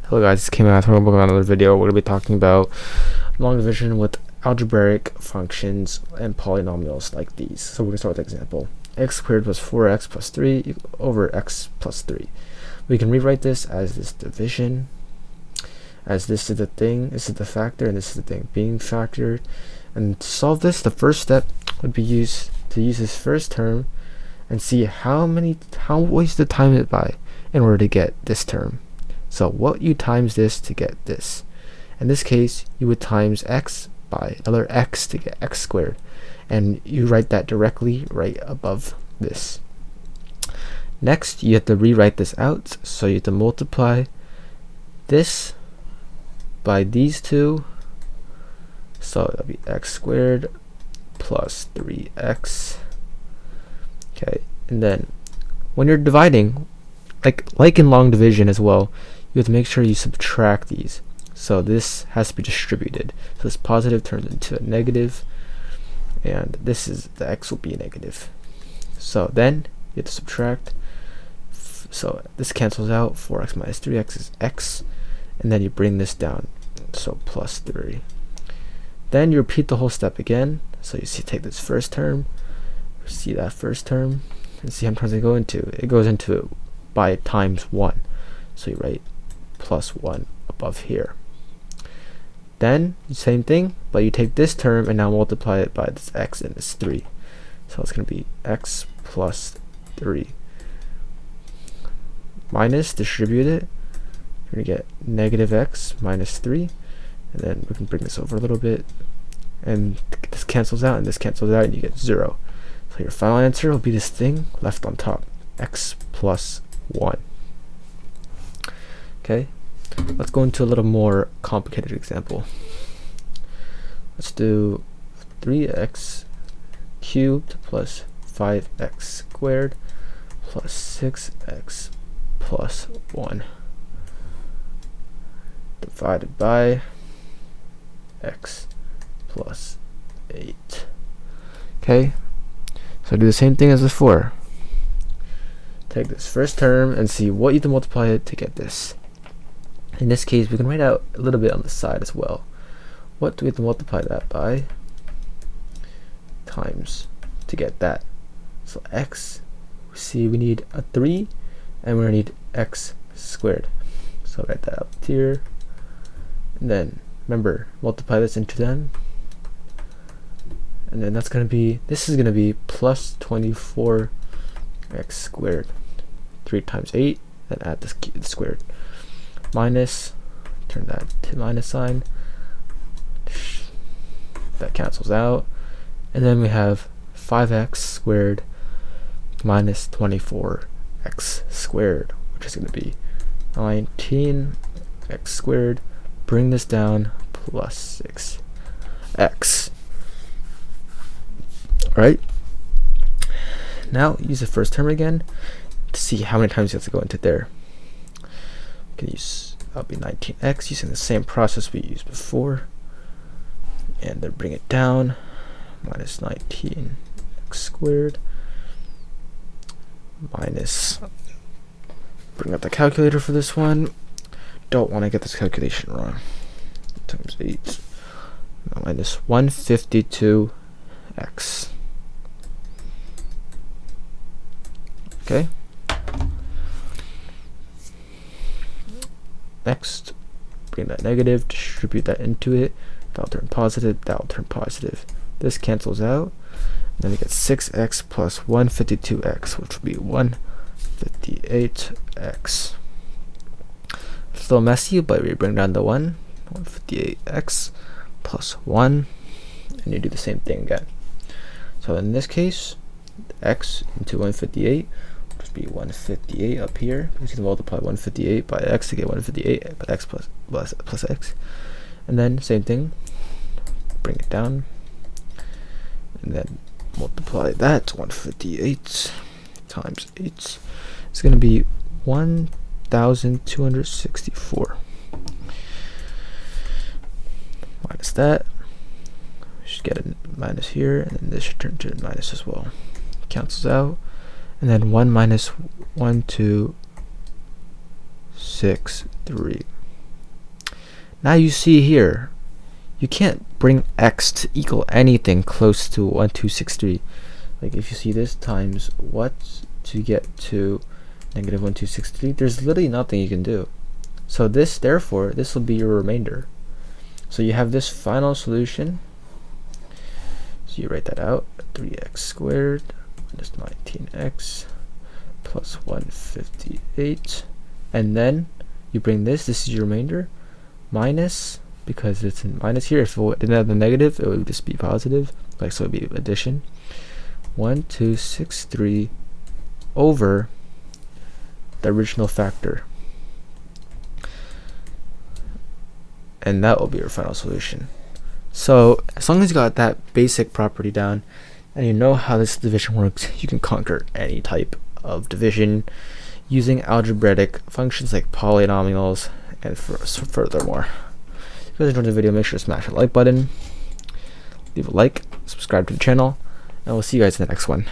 Hello guys, this came out from another video. We're going to be talking about long division with algebraic functions and polynomials like these. So we're going to start with an example. X squared plus 4x plus 3 over x plus 3. We can rewrite this as this division, as this is the thing, this is the factor, and this is the thing being factored. And to solve this, the first step would be use this first term and see how ways to time it by in order to get this term. So what you times this to get this. In this case, you would times x by another x to get x squared. And you write that directly right above this. Next, you have to rewrite this out. So you have to multiply this by these two. So that'll be x squared plus 3x. Okay, and then when you're dividing, like in long division as well, you have to make sure you subtract these. So this has to be distributed. So this positive turns into a negative, and this is the x will be negative. So then you have to subtract. So this cancels out. 4x minus 3x is x, and then you bring this down. So plus 3. Then you repeat the whole step again. So you see, take this first term, see that first term, and see how many times it go into. It goes into by times 1. So you write plus 1 above here. Then same thing, but you take this term and now multiply it by this x and this 3. So it's going to be x plus 3 minus, distribute it. You're going to get negative x minus 3, and then we can bring this over a little bit, and this cancels out and this cancels out, and you get 0. So your final answer will be this thing left on top, x plus 1. Okay, let's go into a little more complicated example. Let's do 3x cubed plus 5x squared plus 6x plus 1 divided by x plus 8. Okay, so do the same thing as before. Take this first term and see what you have to multiply it to get this. In this case, we can write out a little bit on the side as well. What do we have to multiply that by? Times to get that. So x, see we need a 3, and we're going to need x squared. So write that up here. And then, remember, multiply this into them. And then that's going to be, this is going to be plus 24x squared. 3 times 8, then add this squared. Minus, turn that to minus sign. That cancels out. And then we have 5x squared minus 24x squared, which is going to be 19x squared. Bring this down, plus 6x. Alright. Now use the first term again to see how many times you have to go into there. You can use, that'll be 19x, using the same process we used before. And then bring it down, minus 19x squared, minus, bring up the calculator for this one. Don't want to get this calculation wrong. Times 8, minus 152x. Okay. Next, bring that negative, distribute that into it. That'll turn positive, that'll turn positive. This cancels out. And then we get 6x plus 152x, which will be 158x. Still messy, but we bring down the 158x plus 1, and you do the same thing again. So in this case, x into 158 would be 158 up here. We can multiply 158 by x to get 158 by x plus x. And then same thing, bring it down, and then multiply that 158 times 8. It's going to be 1,264 minus that. We should get a minus here, and then this should turn to a minus as well. Cancels out, and then 1 minus 1, 2, 6, 3. Now you see here, you can't bring x to equal anything close to 1263. Like if you see this times what to get to negative 1263, there's literally nothing you can do. So this, therefore, this will be your remainder. So you have this final solution. So you write that out, 3x squared minus 19x plus 158. And then you bring this is your remainder, minus, because it's in minus here, if it didn't have the negative, it would just be positive, like so it would be addition. 1263 over the original factor. And that will be your final solution. So as long as you got that basic property down and you know how this division works, you can conquer any type of division using algebraic functions like polynomials and furthermore. If you guys enjoyed the video, make sure to smash the like button, leave a like, subscribe to the channel, and we'll see you guys in the next one.